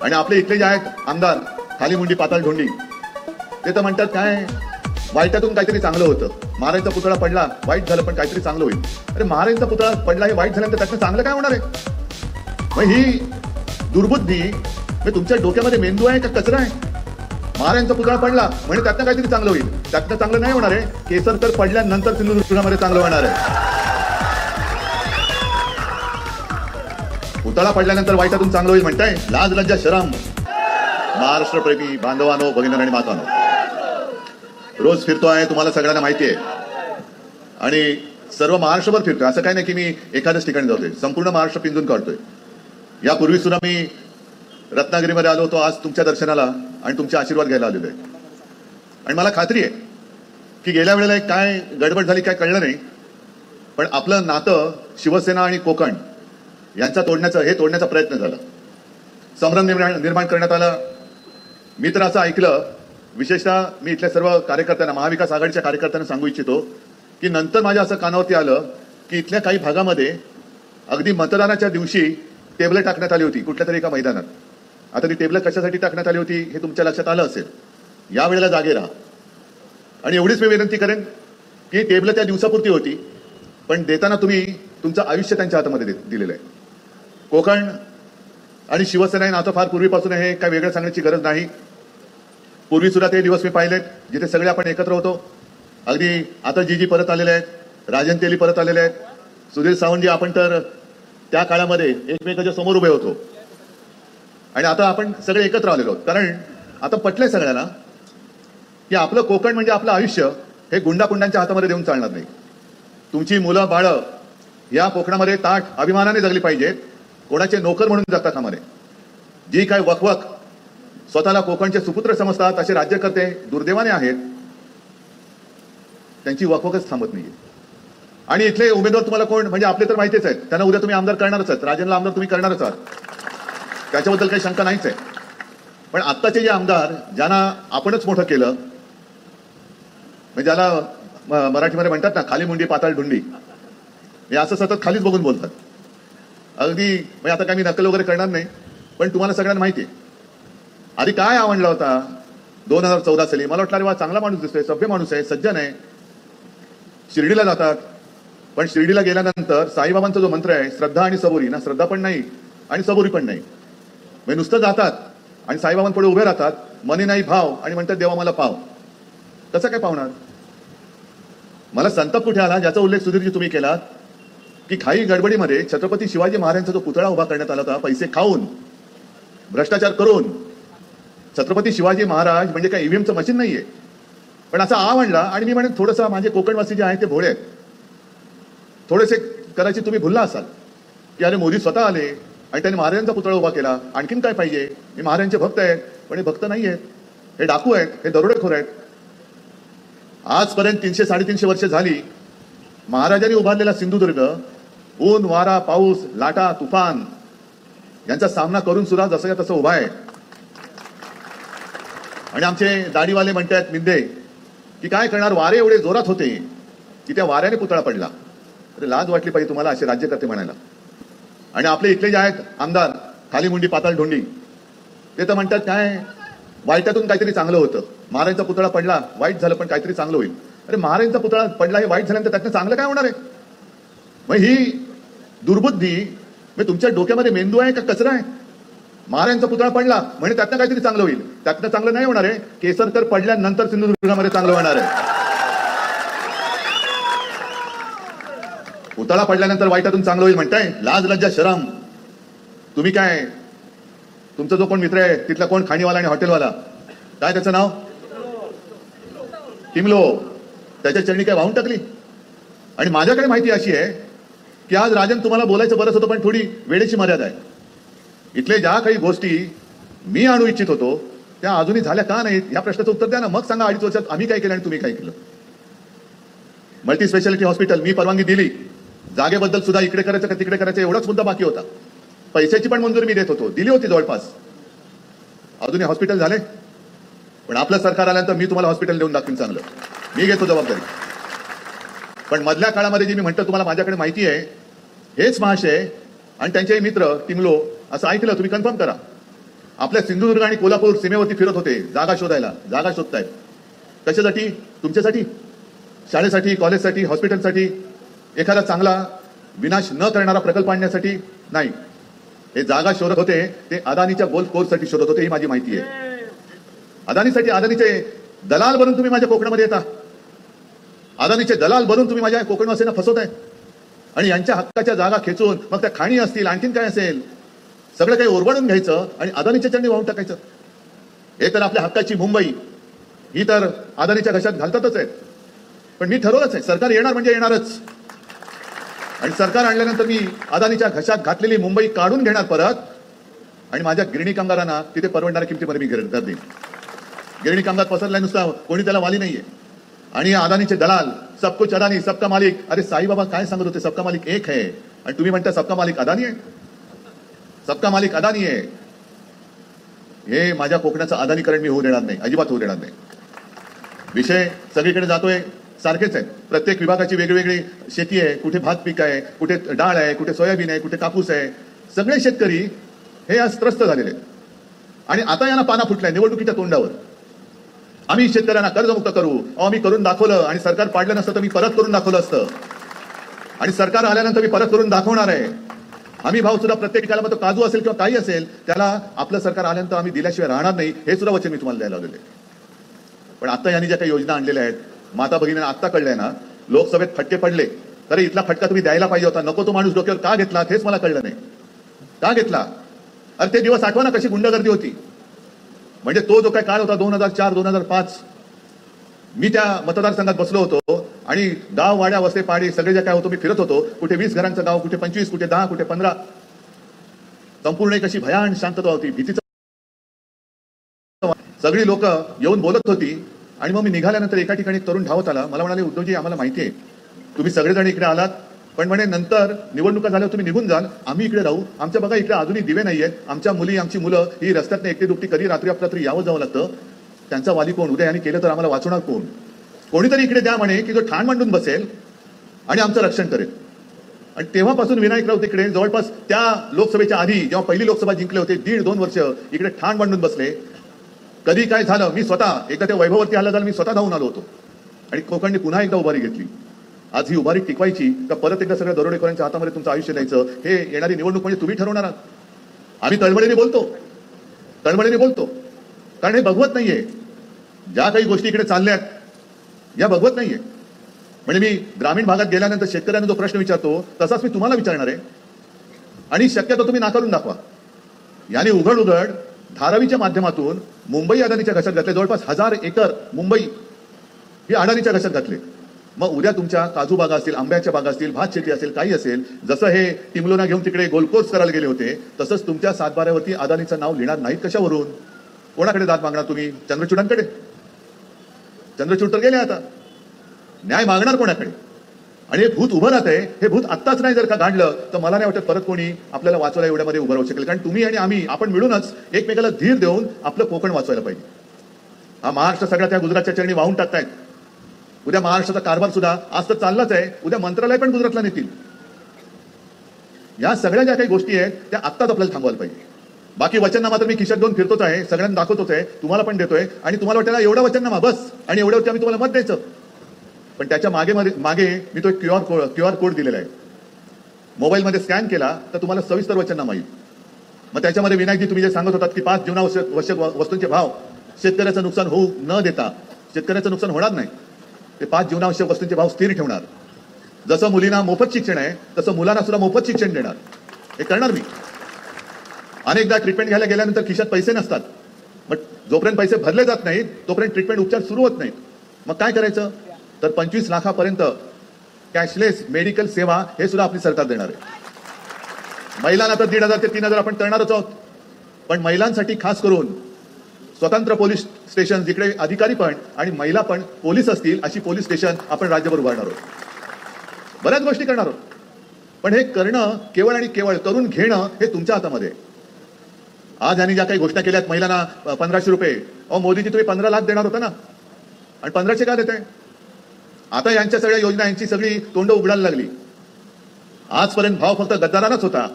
आणि आपले इथले जे आहेत आमदार खाली मुंडी पाताळ ढोंडी ते तर म्हणतात काय वाईटातून काहीतरी चांगलं होतं, महाराजांचा पुतळा पडला वाईट झालं पण काहीतरी चांगलं होईल. अरे महाराजांचा पुतळा पडला हे वाईट झाल्यानंतर त्यातनं चांगलं काय होणार आहे? मग ही दुर्बुद्धी म्हणजे तुमच्या डोक्यामध्ये मेंदू आहे का कचरा आहे? महाराजांचा पुतळा पडला म्हणजे त्यातनं काहीतरी चांगलं होईल, त्यातनं चांगलं नाही होणार आहे. केसर तर पडल्यानंतर सिंधुदुर्गामध्ये चांगलं होणार आहे. पुतळा पडल्यानंतर वाईटातून चांगलं होईल म्हणताय? लाज लज्जा शरम. महाराष्ट्र प्रेमी बांधवानो भगिनी आणि मातानो, रोज फिरतोय तुम्हाला सगळ्यांना माहिती आहे आणि सर्व महाराष्ट्रभर फिरतोय. असं काही नाही की मी एखाद्याच ठिकाणी जातोय, संपूर्ण महाराष्ट्र पिंजून काढतोय. यापूर्वी सुद्धा मी रत्नागिरीमध्ये आलो होतो आज तुमच्या दर्शनाला आणि तुमचे आशीर्वाद घ्यायला आलेलो आहे. आणि मला खात्री आहे की गेल्या वेळेला काय गडबड झाली काय कळलं नाही, पण आपलं नातं शिवसेना आणि कोकण यांचा तोडण्याचा प्रयत्न झाला, संभ्रम निर्माण करण्यात आला. मी तर असं ऐकलं, विशेषतः मी इथल्या सर्व कार्यकर्त्यांना, महाविकास आघाडीच्या कार्यकर्त्यांना सांगू इच्छितो की नंतर माझ्या असं कानावरती आलं की इथल्या काही भागामध्ये अगदी मतदानाच्या दिवशी टेबल टाकण्यात आली होती कुठल्या तरी एका मैदानात. आता ती टेबल कशासाठी टाकण्यात आली होती हे तुमच्या लक्षात आलं असेल. यावेळेला जागे राहा आणि एवढीच मी विनंती करेन की टेबल त्या दिवसापुरती होती, पण देताना तुम्ही तुमचं आयुष्य त्यांच्या हातामध्ये दिलेलं आहे. कोकण आणि शिवसेना नातं फार पूर्वीपासून हे काय वेगळं सांगण्याची गरज नाही. पूर्वी सुद्धा ते दिवस मी पाहिलेत जिथे सगळे आपण एकत्र होतो. अगदी आता जी परत आलेले आहेत, राजन तेली परत आलेले आहेत, सुधीर सावंतजी, आपण तर त्या काळामध्ये एकमेकाच्या समोर उभे होतो आणि आता आपण सगळे एकत्र आलेलो आहोत. कारण आता पटलंय सगळ्यांना की आपलं कोकण म्हणजे आपलं आयुष्य हे गुंडापुंडांच्या हातामध्ये देऊन चालणार नाही. तुमची मुलं बाळं या कोकणामध्ये ताठ अभिमानाने जगली पाहिजेत, कोणाचे नोकर म्हणून जगता कामा नये. जी काय वकवक स्वतःला कोकणचे सुपुत्र समजतात असे राज्यकर्ते दुर्दैवाने आहेत, त्यांची वकवकच थांबत नाहीये. आणि इथले उमेदवार तुम्हाला कोण म्हणजे आपले तर माहितीच आहेत, त्यांना उद्या तुम्ही आमदार करणारच आहात, राजनला आमदार तुम्ही करणारच आहात, त्याच्याबद्दल काही शंका नाहीच आहे. पण आत्ताचे जे आमदार ज्यांना आपणच मोठं केलं, म्हणजे ज्याला मराठीमध्ये म्हणतात ना खाली मुंडी पाताळ ढुंडी, हे असं सतत खालीच बघून बोलतात. अगदी म्हणजे आता काय मी नकल वगैरे करणार नाही, पण तुम्हाला सगळ्यांना माहिती आहे आधी काय आवडला होता 2014 साली. मला वाटलं अरे वा चांगला माणूस दिसतोय, सभ्य माणूस आहे, सज्जन आहे. शिर्डीला जातात, पण शिर्डीला गेल्यानंतर साईबाबांचा जो मंत्र आहे श्रद्धा आणि सबुरी, ना श्रद्धा पण नाही आणि सबुरी पण नाही. म्हणजे नुसतं जातात आणि साईबाबांपुढे उभे राहतात, मनी नाही भाव, आणि म्हणतात देवा मला पाव. कसं काय पावणार? मला संताप कुठे आला ज्याचा उल्लेख सुधीरजी तुम्ही केलात की घाई गडबडीमध्ये छत्रपती शिवाजी महाराजांचा जो पुतळा उभा करण्यात आला होता, पैसे खाऊन भ्रष्टाचार करून. छत्रपती शिवाजी महाराज म्हणजे काय ईव्हीएमचं मशीन नाहीये. पण असा म्हणला आणि मी म्हणेन थोडंसं माझे कोकणवासी जे आहेत ते भोळे आहेत, थोडेसे कदाचित तुम्ही भुलला असाल की अरे मोदी स्वतः आले आणि त्यांनी महाराजांचा पुतळा उभा केला, आणखीन काय पाहिजे? मी महाराजांचे भक्त आहेत, पण हे भक्त नाही आहेत, हे डाकू आहेत, हे दरोडेखोर आहेत. आजपर्यंत 300-350 वर्ष झाली महाराजांनी उभारलेला सिंधुदुर्ग ऊन वारा पाऊस लाटा तुफान यांचा सामना करून सुद्धा जसं तसं उभा आहे. आणि आमचे दाढीवाले म्हणतात मिंदे की काय करणार, वारे एवढे जोरात होते की त्या वाऱ्याने पुतळा पडला. अरे लाज वाटली पाहिजे तुम्हाला असे राज्यकर्ते म्हणायला. आणि आपले इथले जे आहेत आमदार खाली मुंडी पाताळ ढोंडी ते तर म्हणतात काय वाईटातून काहीतरी चांगलं होतं, महाराजांचा पुतळा पडला वाईट झालं पण काहीतरी चांगलं होईल. अरे महाराजांचा पुतळा पडला हे वाईट झाल्यानंतर त्यातनं चांगलं काय होणार आहे? मग ही दुर्बुद्धी म्हणजे तुमच्या डोक्यामध्ये मेंदू आहे का कचरा आहे? महाराजांचा पुतळा पडला म्हणजे त्यातनं काहीतरी चांगलं होईल, त्यातनं चांगलं नाही होणार आहे. केसर तर पडल्यानंतर सिंधुदुर्गामध्ये चांगलं होणार आहे. पुतळा पडल्यानंतर वाईटातून चांगलं होईल म्हणताय? लाज लज्जा शरम. तुम्ही काय, तुमचा जो कोण मित्र आहे तिथला कोण खाणीवाला आणि हॉटेलवाला, काय त्याचं नाव? टिमलो, त्याच्या चरणी काय वाहून टाकली. आणि माझ्याकडे माहिती अशी आहे की आज राजन तुम्हाला बोलायचं बरंच होतं, पण थोडी वेळेची मर्यादा आहे. इथले ज्या काही गोष्टी मी आणू इच्छित होतो त्या अजूनही झाल्या का नाहीत या प्रश्नाचं उत्तर द्या ना. मग सांगा 2.5 वर्षात आम्ही काय केलं आणि तुम्ही काय केलं. मल्टी स्पेशालिटी हॉस्पिटल मी परवानगी दिली, जागेबद्दल सुद्धा इकडे करायचं का तिकडे करायचं एवढाच मुद्दा बाकी होता. पैशाची पण मंजुरी मी देत होतो, दिली होती जवळपास. अजूनही हॉस्पिटल झाले, पण आपलं सरकार आल्यानंतर मी तुम्हाला हॉस्पिटल देऊन दाखवीन चांगलं, मी घेतो जबाबदारी. पण मधल्या काळामध्ये जे मी म्हणतो तुम्हाला माझ्याकडे माहिती आहे, हेच महाशय आणि त्यांचे मित्र टिमलो असं ऐकलं तुम्ही कन्फर्म करा आपल्या सिंधुदुर्ग आणि कोल्हापूर सीमेवरती फिरत होते जागा शोधायला. जागा शोधतायत कशासाठी? तुमच्यासाठी, शाळेसाठी, कॉलेजसाठी, हॉस्पिटलसाठी, एखादा चांगला विनाश न करणारा प्रकल्प आणण्यासाठी नाही. हे जागा शोधत होते ते अदानीच्या गोल्फ कोर्ससाठी शोधत होते, ही माझी माहिती आहे. अदानीसाठी, अदानीचे दलाल बनून तुम्ही माझ्या कोकणामध्ये येता. अदानीचे दलाल बनून तुम्ही माझ्या कोकणवासीयांना फसवताय आणि यांच्या हक्काच्या जागा खेचून मग त्या खाणी असतील, आणखीन काय असेल, सगळं काही ओरबाडून घ्यायचं आणि अदानीच्या चरणी वाहून टाकायचं. हे तर आपल्या हक्काची मुंबई, ही तर अदानीच्या घशात घालतातच आहेत. पण मी ठरवलंच आहे, सरकार येणार म्हणजे येणारच. आणि सरकार आणल्यानंतर मी अदानीच्या घशात घातलेली मुंबई काढून घेणार परत आणि माझ्या गिरणी कामगारांना तिथे परवडणाऱ्या किमतीमध्ये मी घर देईन. गिरणी कामगार पसरलाय नुसता, कोणी त्याला वाली नाहीये. आणि अदानीचे दलाल, सब कुछ अदानी सबका मालिक. अरे साईबाबा काय सांगत होते? सबका मालिक एक है आणि तुम्ही म्हणता सबका मालिक अदानी आहे. सबका मालिक अदानी आहे. हे माझ्या कोकणाचं अदानीकरण मी होऊ देणार नाही, अजिबात होऊ देणार नाही. विषय सगळीकडे जातोय सारखेच आहे. प्रत्येक विभागाची वेगवेगळी शेती आहे. कुठे भात पीक आहे, कुठे डाळ आहे, कुठे सोयाबीन आहे, कुठे कापूस आहे. सगळे शेतकरी हे आज त्रस्त झालेले आहेत. आणि आता यांना पाना फुटलाय निवडणुकीच्या तोंडावर. आम्ही शेतकऱ्यांना कर्जमुक्त करू. आम्ही करून दाखवलं आणि सरकार पाडलं नसतं तर मी परत करून दाखवलं असतं. आणि सरकार आल्यानंतर मी परत करून दाखवणार आहे. आम्ही भाव सुद्धा प्रत्येक ठिकाणी, मग तो काजू असेल किंवा काही असेल, त्याला आपलं सरकार आल्यानंतर आम्ही दिल्याशिवाय राहणार नाही, हे सुद्धा वचन मी तुम्हाला द्यायला लावलेले. पण आता यांनी ज्या काही योजना आणलेल्या आहेत, माता भगिनींना आत्ता कळलंय ना, लोकसभेत फटके पडले तर इथला फटका तुम्ही द्यायला पाहिजे होता. नको तो माणूस डोक्यावर का घेतला हेच मला कळलं नाही. का घेतला? अरे ते दिवस आठवा ना, कशी गुंडगर्दी होती. म्हणजे तो जो काय काळ होता 2004 2005, मी त्या मतदारसंघात बसलो होतो आणि गाव, वाड्या, वस्ते, पाडी सगळे जे काय होतो मी फिरत होतो. कुठे 20 घरांचं गाव, कुठे 25, कुठे 10, कुठे 15. संपूर्ण एक अशी भयान शांतता होती, भीतीचं. सगळी लोक येऊन बोलत होती. आणि मग मी निघाल्यानंतर एका ठिकाणी तरुण धावत आला. मला म्हणाले, उद्धवजी आम्हाला माहिती आहे तुम्ही सगळेजण इकडे आलात, पण म्हणे नंतर निवडणुका झाल्यावर तुम्ही निघून जाल, आम्ही इकडे राहू. आमच्या बघा इकडे अजूनही दिवे नाहीयेत. आमच्या मुली, आमची मुलं ही रस्त्यातनं एकटी दुपटी कधी रात्री अपरात्री यावं जावं लागतं. त्यांचा वाली कोण? उद्या यांनी केलं तर आम्हाला वाचवणार कोण? कोणीतरी इकडे द्या म्हणे की जो ठाण मांडून बसेल आणि आमचं रक्षण करेल. आणि तेव्हापासून विनायकराव तिकडे जवळपास त्या लोकसभेच्या आधी, जेव्हा पहिली लोकसभा जिंकले होते, 1.5-2 वर्ष इकडे ठाण मांडून बसले. कधी काय झालं, मी स्वतः एकदा त्या वैभववरती हल्ला झाला, मी स्वतः धावून आलो होतो आणि कोकणने पुन्हा एकदा उभारी घेतली. आज ही उभारी टिकवायची का परत एकदा सगळ्या दरोडेखोरांच्या हातामध्ये तुमचं आयुष्य द्यायचं, हे येणारी निवडणूक म्हणजे तुम्ही ठरवणार आहात. आम्ही तळमळीने बोलतो, तळमळीने बोलतो, कारण हे बघवत नाहीये. ज्या काही गोष्टी इकडे चालल्यात या बघवत नाहीये. म्हणजे मी ग्रामीण भागात गेल्यानंतर शेतकऱ्यांना जो प्रश्न विचारतो तसाच मी तुम्हाला विचारणार आहे आणि शक्यतो तुम्ही नाकारून दाखवा. याने उघड उघड धारावीच्या माध्यमातून मुंबई अदानीच्या घशात घातले. जवळपास 1000 एकर मुंबई ही अदानीच्या घशात घातले. मग उद्या तुमच्या काजू बागा असतील, आंब्याच्या बागा असतील, भात शेती असेल, काही असेल, जसं हे टिमलोना घेऊन तिकडे गोलकोर्स करायला गेले होते, तसंच तुमच्या सातबाऱ्यावरती अदानीचं नाव लिहिणार नाहीत. कशावरून? कोणाकडे दाद मागणार तुम्ही? चंद्रचूडांकडे? चंद्रचूड तर गेले. आता न्याय मागणार कोणाकडे? आणि हे भूत उभं राहतंय. हे भूत आत्ताच नाही जर का गाडलं तर मला नाही वाटत परत कोणी आपल्याला वाचवायला एवढ्यामध्ये उभं राहू शकेल. कारण तुम्ही आणि आम्ही, आपण मिळूनच एकमेकाला धीर देऊन आपलं कोकण वाचवायला पाहिजे. हा महाराष्ट्र सगळ्या त्या गुजरातच्या चरणी वाहून टाकतायत. उद्या महाराष्ट्राचा कारभार सुद्धा आज तर चाललाच आहे, उद्या मंत्रालय पण गुजरातला नेतील. या सगळ्या ज्या काही गोष्टी आहेत त्या आत्ताच आपल्याला थांबवायला पाहिजे. बाकी वचननामा मात्र मी खिशात घेऊन फिरतोच आहे, सगळ्यांना दाखवतोच आहे, तुम्हाला पण देतोय. आणि तुम्हाला वाटतं एवढा वचननामा बस आणि एवढ्यावरती आम्ही तुम्हाला मत द्यायचं. पण त्याच्या मागे मी तो एक क्यूआर कोड दिलेला आहे. मोबाईलमध्ये स्कॅन केला तर तुम्हाला सविस्तर वचननामा येईल. मग त्याच्यामध्ये विनायकजी तुम्ही जे सांगत होतात की 5 जीवनावश्यक वस्तूंचे भाव शेतकऱ्याचं नुकसान होऊ न देता, शेतकऱ्याचं नुकसान होणार नाही. ते 5 जीवनावश्यक वस्तूंचे भाव स्थिर ठेवणार. जसं मुलींना मोफत शिक्षण आहे तसं मुलांना सुद्धा मोफत शिक्षण देणार. हे करणार मी. अनेकदा ट्रीटमेंट घ्यायला गेल्यानंतर खिशात पैसे नसतात. मग जोपर्यंत पैसे भरले जात नाहीत तोपर्यंत ट्रीटमेंट उपचार सुरू होत नाहीत. मग काय करायचं? तर 25 लाखापर्यंत कॅशलेस मेडिकल सेवा हे सुद्धा आपली सरकार देणार आहे. महिलांना तर 1,500 ते 3,000 आपण करणारच आहोत. पण महिलांसाठी खास करून स्वतंत्र पोलीस स्टेशन, जिकडे अधिकारी पण आणि महिला पण पोलीस असतील अशी पोलीस स्टेशन आपण राज्यभर उभारणार आहोत. बऱ्याच गोष्टी करणार आहोत. पण हे करणं केवळ आणि केवळ करून घेणं हे तुमच्या हातामध्ये. आज यांनी ज्या काही घोषणा केल्यात, महिलांना 1500 रुपये, मोदीजी तुम्ही 15 लाख देणार होता ना, आणि 1500 का देताय? आता यांच्या सगळ्या योजना, यांची सगळी तोंड उघडायला लागली. आजपर्यंत भाव फक्त गद्दारांनाच होता,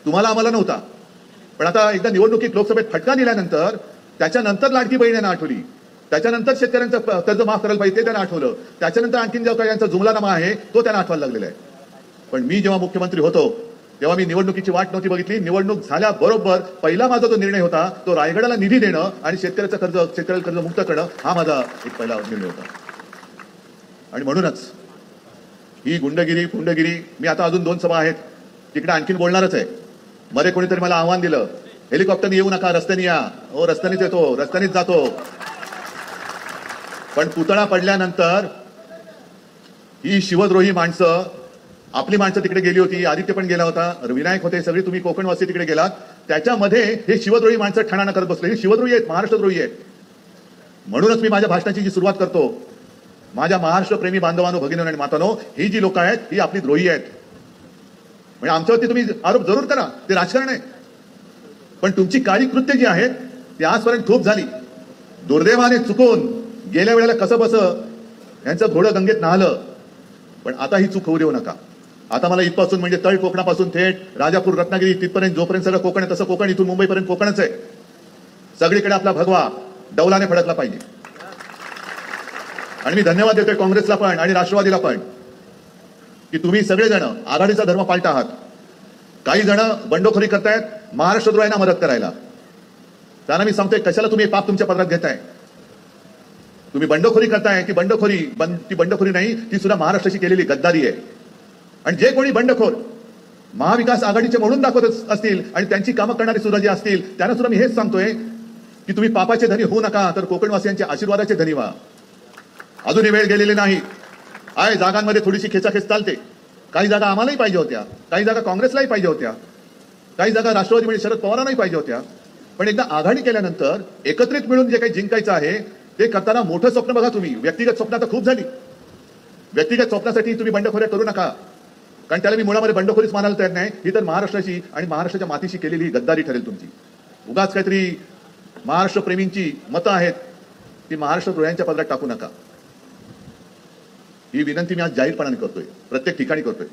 तुम्हाला आम्हाला नव्हता. पण आता एकदा निवडणुकीत लोकसभेत फटका दिल्यानंतर त्याच्यानंतर लाडकी बहीण यांना आठवली, त्याच्यानंतर शेतकऱ्यांचं कर्ज माफ करायला पाहिजे ते त्यांना आठवलं, त्याच्यानंतर आणखीन जो काही यांचा जुमलानामा आहे तो त्यांना आठवायला लागलेला आहे. पण मी जेव्हा मुख्यमंत्री होतो तेव्हा मी निवडणुकीची वाट नव्हती बघितली. निवडणूक झाल्याबरोबर पहिला माझा जो निर्णय होता तो रायगडाला निधी देणं आणि शेतकऱ्याला कर्ज मुक्त करणं हा माझा एक पहिला निर्णय होता. आणि म्हणूनच ही गुंडगिरी पुंडगिरी, मी आता अजून 2 सभा आहेत तिकडे आणखीन बोलणारच आहे. मध्ये कोणीतरी मला आव्हान दिलं, हेलिकॉप्टरने येऊ नका, रस्त्याने या. हो, रस्त्यानेच येतो, रस्त्यानेच जातो. पण पुतळा पडल्यानंतर ही शिवद्रोही माणसं, आपली माणसं तिकडे गेली होती, आदित्य पण गेला होता, विनायक होते, सगळी तुम्ही कोकणवासी तिकडे गेलात, त्याच्यामध्ये हे शिवद्रोही माणसं ठाणाणा करत बसले. हे शिवद्रोही आहेत, महाराष्ट्रद्रोही आहेत. म्हणूनच मी माझ्या भाषणाची जी सुरुवात करतो, माझ्या महाराष्ट्रप्रेमी बांधवांनो, भगिनींनो आणि मातांनो, ही जी लोक आहेत ही आपली द्रोही आहेत. म्हणजे आमच्यावरती तुम्ही आरोप जरूर करा, ते राजकारण आहे, पण तुमची काळी कृत्य जी आहेत ती आजपर्यंत खूप झाली. दुर्दैवाने चुकून गेल्या वेळेला कसं बसं यांचं घोडं गंगेत नाहलं, पण आता ही चूक होऊ देऊ नका. आता मला इथपासून म्हणजे तळ कोकणापासून थेट राजापूर रत्नागिरी तिथपर्यंत जोपर्यंत सगळं कोकण आहे, तसं कोकण इथून मुंबईपर्यंत कोकणच आहे. सगळीकडे आपला भगवा डौलाने फडकला पाहिजे. आणि मी धन्यवाद देतोय काँग्रेसला पण आणि राष्ट्रवादीला पण की तुम्ही सगळेजण आघाडीचा धर्म पाळता आहात. काही जण बंडखोरी करतायत महाराष्ट्रद्रोह्यांना मदत करायला. त्यांना मी सांगतोय, कशाला तुम्ही पाप तुमच्या पदरात घेताय? तुम्ही बंडखोरी करताय की ती बंडखोरी नाही, ती सुद्धा महाराष्ट्राची केलेली गद्दारी आहे. आणि जे कोणी बंडखोर महाविकास आघाडीचे म्हणून दाखवत असतील आणि त्यांची कामं करणारे सुद्धा जे असतील त्यांना सुद्धा मी हेच सांगतोय की तुम्ही पापाचे धनी होऊ नका, तर कोकणवासियांच्या आशीर्वादाचे धनी व्हा. अजूनही वेळ गेलेली नाही आहे. जागांमध्ये थोडीशी खेचाखेच चालते. काही जागा आम्हालाही पाहिजे होत्या, काही जागा काँग्रेसलाही पाहिजे होत्या, काही जागा राष्ट्रवादी म्हणजे शरद पवारांनाही पाहिजे होत्या. पण एकदा आघाडी केल्यानंतर एकत्रित मिळून जे काही जिंकायचं आहे ते करताना मोठं स्वप्न बघा. तुम्ही व्यक्तिगत स्वप्न आता खूप झाली. व्यक्तिगत स्वप्नासाठी तुम्ही बंडखोऱ्या करू नका, कारण त्याला मी मुळामध्ये बंडखोरीच मानायला तयार नाही. ही तर महाराष्ट्राची आणि महाराष्ट्राच्या मातीशी केलेली गद्दारी ठरेल तुमची. उगाच काहीतरी महाराष्ट्र प्रेमींची मतं आहेत ती महाराष्ट्र द्रोह्यांच्या पदरात टाकू नका. ही विनंती मी आज जाहीरपणाने करतोय, प्रत्येक ठिकाणी करतोय.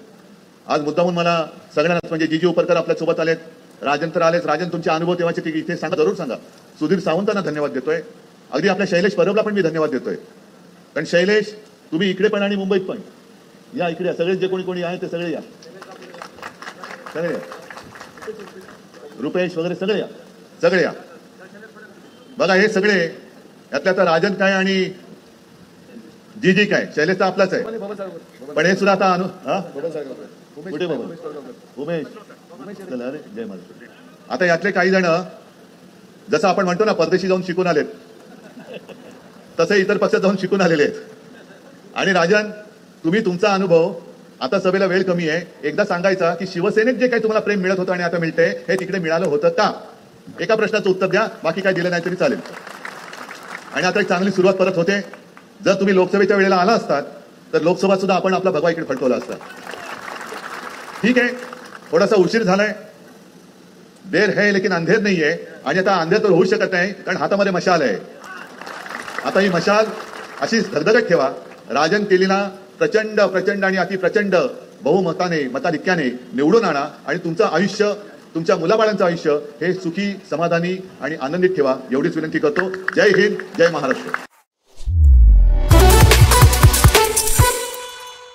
आज मुद्दामून मला सगळ्यांना म्हणजे जीजी उपरकर आपल्या सोबत आलेत, राजन तर आलेच. राजन, तुमचे अनुभव तेव्हाचे इथे सांगा, जरूर सांगा. सुधीर सावंतांना धन्यवाद देतोय. अगदी आपल्या शैलेश परबला पण मी धन्यवाद देतोय. कारण शैलेश, तुम्ही इकडे पण आणि मुंबईत पण या, इकडे सगळे जे कोणी आहे ते सगळे या, सगळे या. रुपेश वगैरे सगळे या. बघा हे सगळे, यातल्या आता राजन काय आणि जी काय, शैलेश तर आपलाच आहे, पण हे सुद्धा आता कुठे बाबा उमेश, अरे जय महाराष्ट्र. आता यातले काही जण जसं आपण म्हणतो ना परदेशी जाऊन शिकून आलेत, तसे इतर पक्षात जाऊन शिकून आलेले आहेत. आणि राजन, तुम्ही तुमचा अनुभव, आता सभेला वेळ कमी आहे, एकदा सांगायचा की शिवसेनेत जे काही तुम्हाला प्रेम मिळत होतं आणि आता मिळतंय हे तिकडे मिळालं होतं का? एका प्रश्नाचं उत्तर द्या, बाकी काय दिलं नाही तरी चालेल. आणि आता एक चांगली सुरुवात परत होते. जर तुम्ही लोकसभेच्या वेळेला आला असतात तर लोकसभा सुद्धा आपण आपला भगवा इकडे फडकवला असता. ठीक आहे, थोडासा उशीर झालाय, देर है लेकिन अंधेर नाही आहे. आणि आता अंधेर तर होऊ शकत नाही, कारण हातामध्ये मशाल आहे. आता ही मशाल अशीच धगधगत ठेवा. राजन केलीला प्रचंड प्रचंड आणि अति प्रचंड बहुमताने, मताधिक्याने निवडून आणा आणि तुमचं आयुष्य, तुमच्या मुलाबाळांचं आयुष्य हे सुखी, समाधानी आणि आनंदित ठेवा. एवढीच विनंती करतो. जय हिंद, जय महाराष्ट्र.